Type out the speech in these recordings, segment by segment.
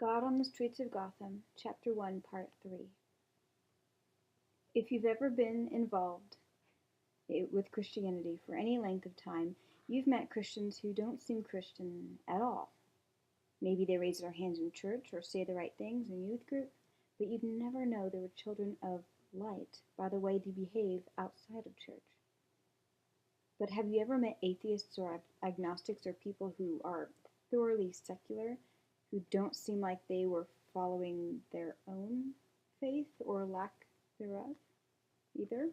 God on the Streets of Gotham, Chapter 1, Part 3. If you've ever been involved with Christianity for any length of time, you've met Christians who don't seem Christian at all. Maybe they raise their hands in church or say the right things in youth group, but you'd never know they were children of light by the way they behave outside of church. But have you ever met atheists or agnostics or people who are thoroughly secular, who don't seem like they were following their own faith or lack thereof either?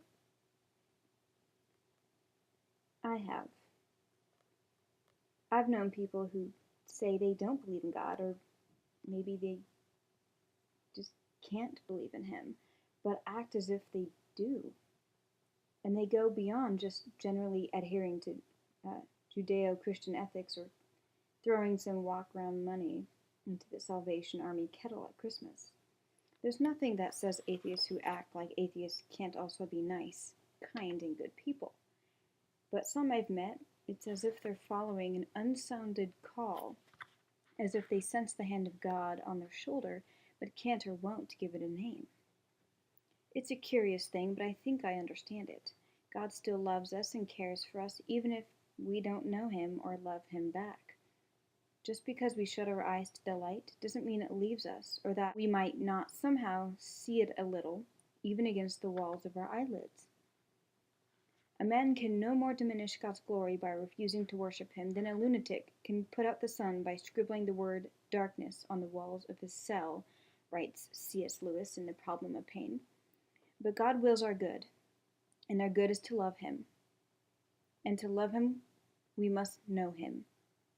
I have. I've known people who say they don't believe in God, or maybe they just can't believe in Him, but act as if they do. And they go beyond just generally adhering to Judeo-Christian ethics or throwing some walk-around money into the Salvation Army kettle at Christmas. There's nothing that says atheists who act like atheists can't also be nice, kind, and good people. But some I've met, it's as if they're following an unsounded call, as if they sense the hand of God on their shoulder, but can't or won't give it a name. It's a curious thing, but I think I understand it. God still loves us and cares for us, even if we don't know Him or love Him back. Just because we shut our eyes to the light doesn't mean it leaves us, or that we might not somehow see it a little, even against the walls of our eyelids. A man can no more diminish God's glory by refusing to worship Him than a lunatic can put out the sun by scribbling the word darkness on the walls of his cell, writes C.S. Lewis in The Problem of Pain. But God wills our good, and our good is to love Him. And to love Him, we must know Him.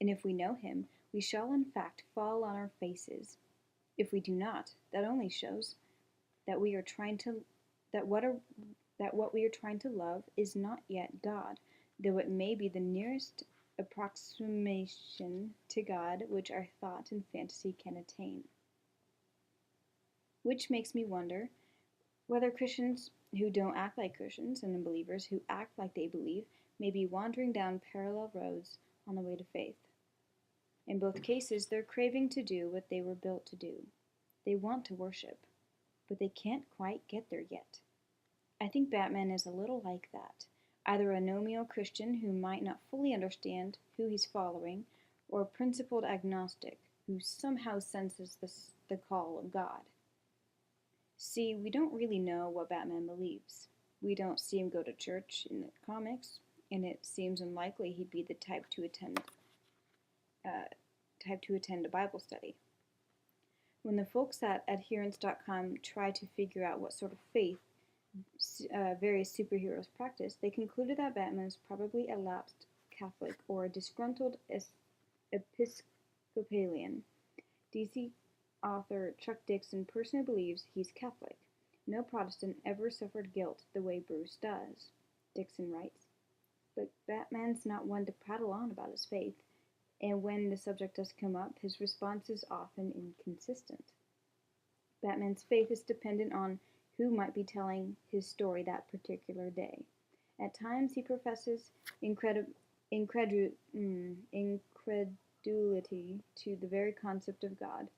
And if we know Him, we shall in fact fall on our faces. If we do not, that only shows that what we are trying to love is not yet God, though it may be the nearest approximation to God which our thought and fantasy can attain. Which makes me wonder whether Christians who don't act like Christians and unbelievers who act like they believe may be wandering down parallel roads on the way to faith. In both cases, they're craving to do what they were built to do. They want to worship, but they can't quite get there yet. I think Batman is a little like that, either a nominal Christian who might not fully understand who he's following, or a principled agnostic who somehow senses the call of God. See, we don't really know what Batman believes. We don't see him go to church in the comics, and it seems unlikely he'd be the type to attend a Bible study. When the folks at adherence.com try to figure out what sort of faith various superheroes practice, they concluded that Batman is probably a lapsed Catholic or a disgruntled Episcopalian. DC author Chuck Dixon personally believes he's Catholic. No Protestant ever suffered guilt the way Bruce does, Dixon writes. But Batman's not one to prattle on about his faith, and when the subject does come up, his response is often inconsistent. Batman's faith is dependent on who might be telling his story that particular day. At times he professes incredulity to the very concept of God,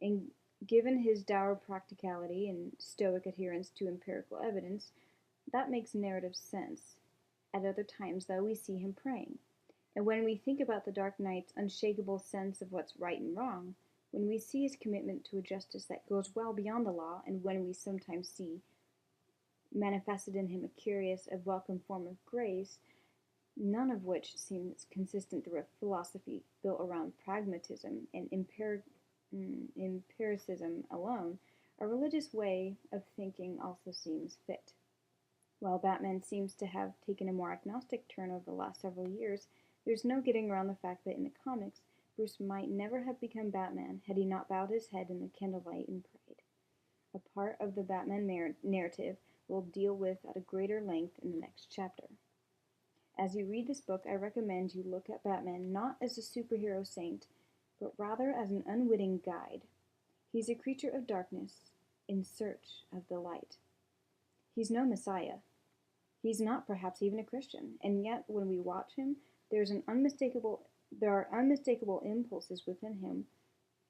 and given his dour practicality and stoic adherence to empirical evidence, that makes narrative sense. At other times, though, we see him praying. And when we think about the Dark Knight's unshakable sense of what's right and wrong, when we see his commitment to a justice that goes well beyond the law, and when we sometimes see manifested in him a curious, a welcome form of grace, none of which seems consistent through a philosophy built around pragmatism and empiricism alone, a religious way of thinking also seems fit. While Batman seems to have taken a more agnostic turn over the last several years, there's no getting around the fact that in the comics, Bruce might never have become Batman had he not bowed his head in the candlelight and prayed. A part of the Batman narrative we'll deal with at a greater length in the next chapter. As you read this book, I recommend you look at Batman not as a superhero saint, but rather as an unwitting guide. He's a creature of darkness in search of the light. He's no Messiah. He's not perhaps even a Christian, and yet when we watch him, there are unmistakable impulses within him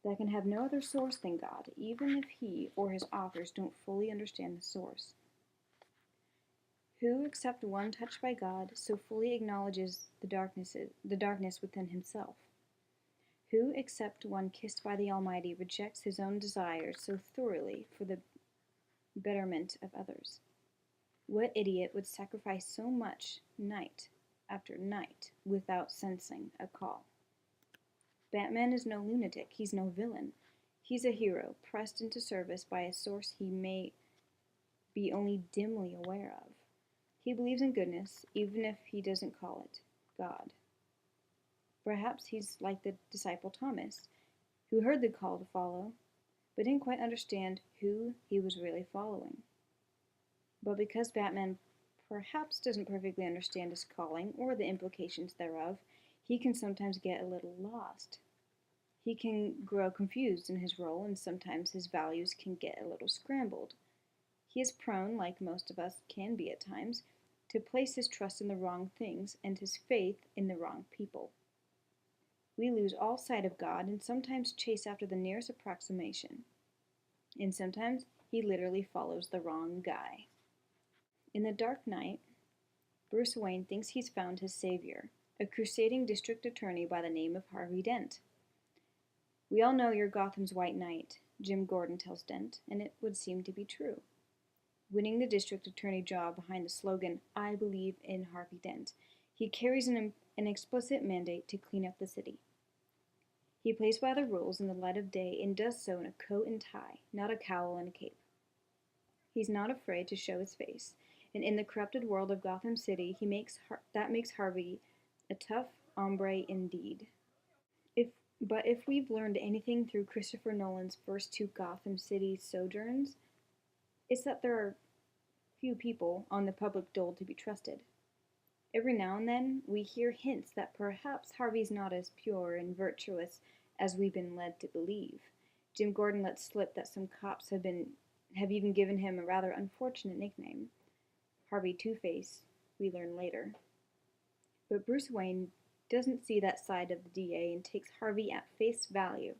that can have no other source than God, even if he or his authors don't fully understand the source. Who, except one touched by God, so fully acknowledges the darkness within himself? Who, except one kissed by the Almighty, rejects his own desires so thoroughly for the betterment of others? What idiot would sacrifice so much night after night without sensing a call? Batman is no lunatic, he's no villain. He's a hero, pressed into service by a source he may be only dimly aware of. He believes in goodness, even if he doesn't call it God. Perhaps he's like the disciple Thomas, who heard the call to follow, but didn't quite understand who he was really following. But because Batman perhaps doesn't perfectly understand his calling or the implications thereof, he can sometimes get a little lost. He can grow confused in his role, and sometimes his values can get a little scrambled. He is prone, like most of us can be at times, to place his trust in the wrong things and his faith in the wrong people. We lose all sight of God and sometimes chase after the nearest approximation. And sometimes he literally follows the wrong guy. In the dark night, Bruce Wayne thinks he's found his savior, a crusading district attorney by the name of Harvey Dent. We all know you're Gotham's White Knight, Jim Gordon tells Dent, and it would seem to be true. Winning the district attorney job behind the slogan, "I believe in Harvey Dent," he carries an explicit mandate to clean up the city. He plays by the rules in the light of day and does so in a coat and tie, not a cowl and a cape. He's not afraid to show his face, and in the corrupted world of Gotham City, that makes Harvey a tough hombre indeed. But if we've learned anything through Christopher Nolan's first two Gotham City sojourns, it's that there are few people on the public dole to be trusted. Every now and then, we hear hints that perhaps Harvey's not as pure and virtuous as we've been led to believe. Jim Gordon lets slip that some cops have even given him a rather unfortunate nickname, Harvey Two-Face, we learn later. But Bruce Wayne doesn't see that side of the DA and takes Harvey at face value.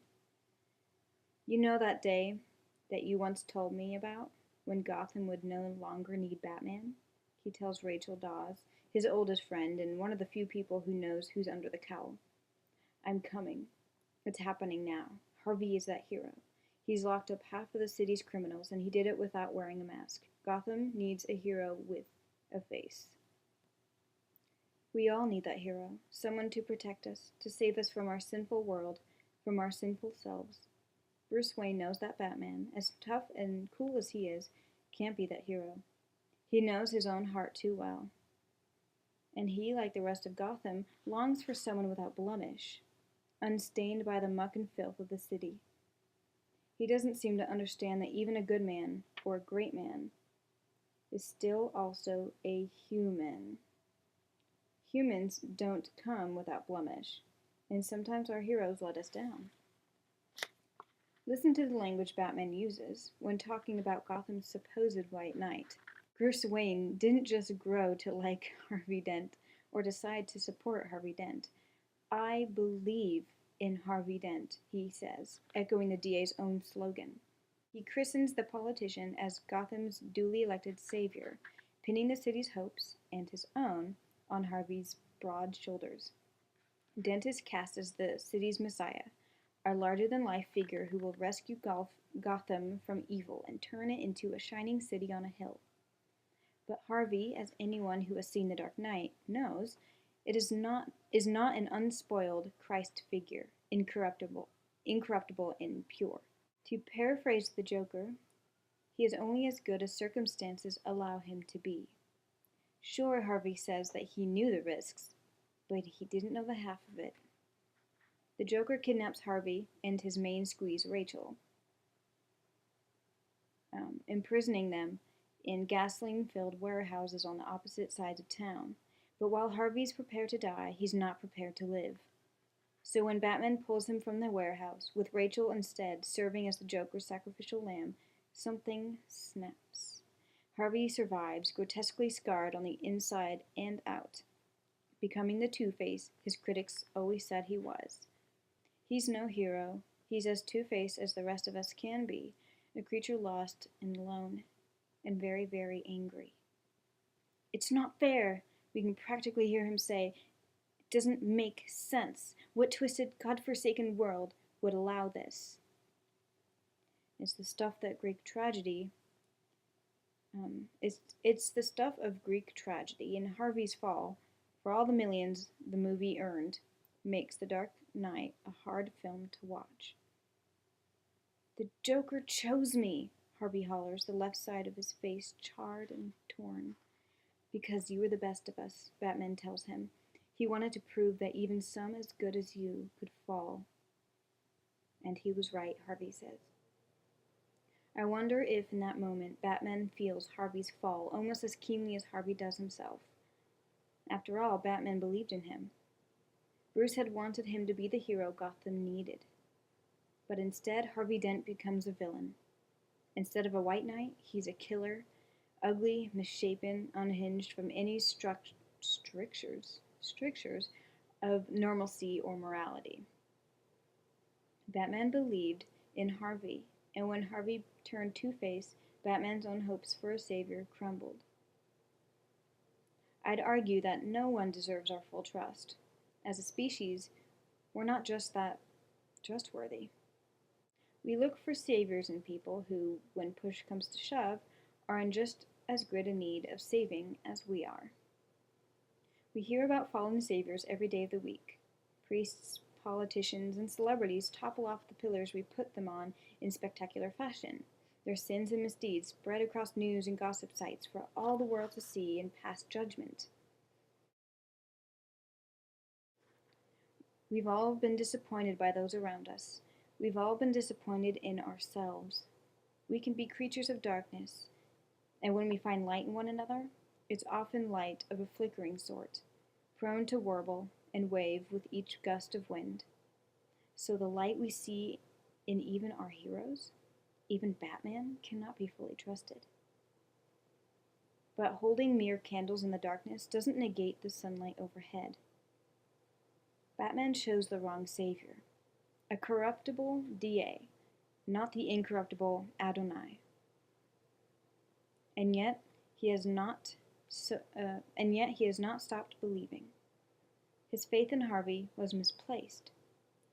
You know that day that you once told me about, when Gotham would no longer need Batman? He tells Rachel Dawes, his oldest friend and one of the few people who knows who's under the cowl. I'm coming. It's happening now. Harvey is that hero. He's locked up half of the city's criminals, and he did it without wearing a mask. Gotham needs a hero with a face. We all need that hero, someone to protect us, to save us from our sinful world, from our sinful selves. Bruce Wayne knows that Batman, as tough and cool as he is, can't be that hero. He knows his own heart too well. And he, like the rest of Gotham, longs for someone without blemish, unstained by the muck and filth of the city. He doesn't seem to understand that even a good man, or a great man, is still also a human. Humans don't come without blemish, and sometimes our heroes let us down. Listen to the language Batman uses when talking about Gotham's supposed White Knight. Bruce Wayne didn't just grow to like Harvey Dent or decide to support Harvey Dent. I believe in Harvey Dent, he says, echoing the DA's own slogan. He christens the politician as Gotham's duly elected savior, pinning the city's hopes, and his own, on Harvey's broad shoulders. Dent is cast as the city's messiah, our larger-than-life figure who will rescue Gotham from evil and turn it into a shining city on a hill. But Harvey, as anyone who has seen The Dark Knight knows, is not an unspoiled Christ figure, incorruptible and pure. To paraphrase the Joker, he is only as good as circumstances allow him to be. Sure, Harvey says that he knew the risks, but he didn't know the half of it. The Joker kidnaps Harvey and his main squeeze, Rachel, imprisoning them in gasoline-filled warehouses on the opposite sides of town. But while Harvey's prepared to die, he's not prepared to live. So when Batman pulls him from the warehouse, with Rachel instead serving as the Joker's sacrificial lamb, something snaps. Harvey survives, grotesquely scarred on the inside and out, becoming the Two-Face his critics always said he was. He's no hero. He's as two-faced as the rest of us can be, a creature lost and alone, and very, very angry. It's not fair, we can practically hear him say. It doesn't make sense. What twisted, God-forsaken world would allow this? It's the stuff that Greek tragedy. It's the stuff of Greek tragedy. In Harvey's fall, for all the millions the movie earned, makes The Dark Knight a hard film to watch. The Joker chose me, Harvey hollers, the left side of his face charred and torn. Because you were the best of us, Batman tells him. He wanted to prove that even some as good as you could fall. And he was right, Harvey says. I wonder if, in that moment, Batman feels Harvey's fall almost as keenly as Harvey does himself. After all, Batman believed in him. Bruce had wanted him to be the hero Gotham needed. But instead, Harvey Dent becomes a villain. Instead of a white knight, he's a killer, ugly, misshapen, unhinged from any strictures of normalcy or morality. Batman believed in Harvey, and when Harvey turned two-faced, Batman's own hopes for a savior crumbled. I'd argue that no one deserves our full trust. As a species, we're not just that trustworthy. We look for saviors in people who, when push comes to shove, are in just as great a need of saving as we are. We hear about fallen saviors every day of the week. Priests, politicians, and celebrities topple off the pillars we put them on in spectacular fashion. Their sins and misdeeds spread across news and gossip sites for all the world to see and pass judgment. We've all been disappointed by those around us. We've all been disappointed in ourselves. We can be creatures of darkness, and when we find light in one another, it's often light of a flickering sort, prone to warble and wave with each gust of wind. So the light we see in even our heroes, even Batman, cannot be fully trusted. But holding mere candles in the darkness doesn't negate the sunlight overhead. Batman chose the wrong savior, a corruptible DA, not the incorruptible Adonai. And yet he has not stopped believing. His faith in Harvey was misplaced,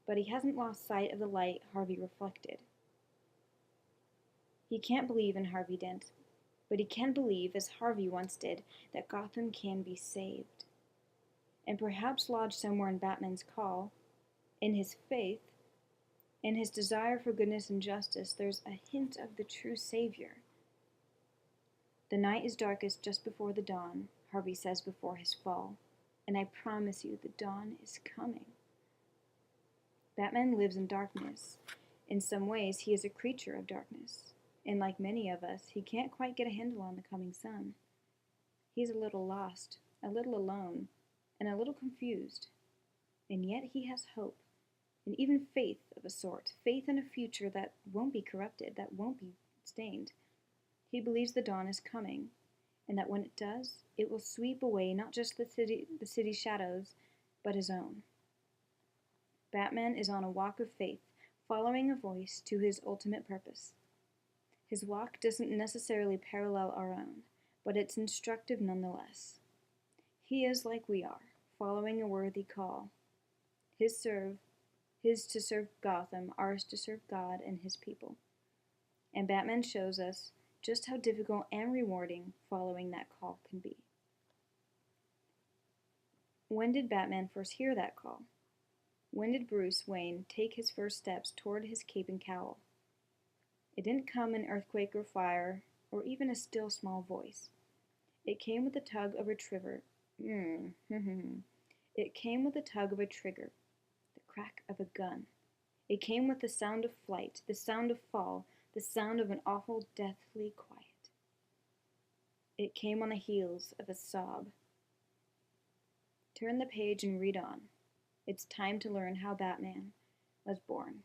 but he hasn't lost sight of the light Harvey reflected. He can't believe in Harvey Dent, but he can believe, as Harvey once did, that Gotham can be saved. And perhaps lodged somewhere in Batman's call, in his faith, in his desire for goodness and justice, there's a hint of the true savior. The night is darkest just before the dawn, Harvey says before his fall, and I promise you the dawn is coming. Batman lives in darkness. In some ways, he is a creature of darkness, and like many of us, he can't quite get a handle on the coming sun. He's a little lost, a little alone, and a little confused, and yet he has hope, and even faith of a sort, faith in a future that won't be corrupted, that won't be stained. He believes the dawn is coming, and that when it does, it will sweep away not just the city's shadows, but his own. Batman is on a walk of faith, following a voice to his ultimate purpose. His walk doesn't necessarily parallel our own, but it's instructive nonetheless. He is like we are, following a worthy call. His to serve Gotham, ours to serve God and his people. And Batman shows us just how difficult and rewarding following that call can be. When did Batman first hear that call? When did Bruce Wayne take his first steps toward his cape and cowl? It didn't come in earthquake or fire, or even a still small voice. It came with the tug of a trigger. It came with the tug of a trigger, the crack of a gun. It came with the sound of flight, the sound of fall, the sound of an awful, deathly quiet. It came on the heels of a sob. Turn the page and read on. It's time to learn how Batman was born.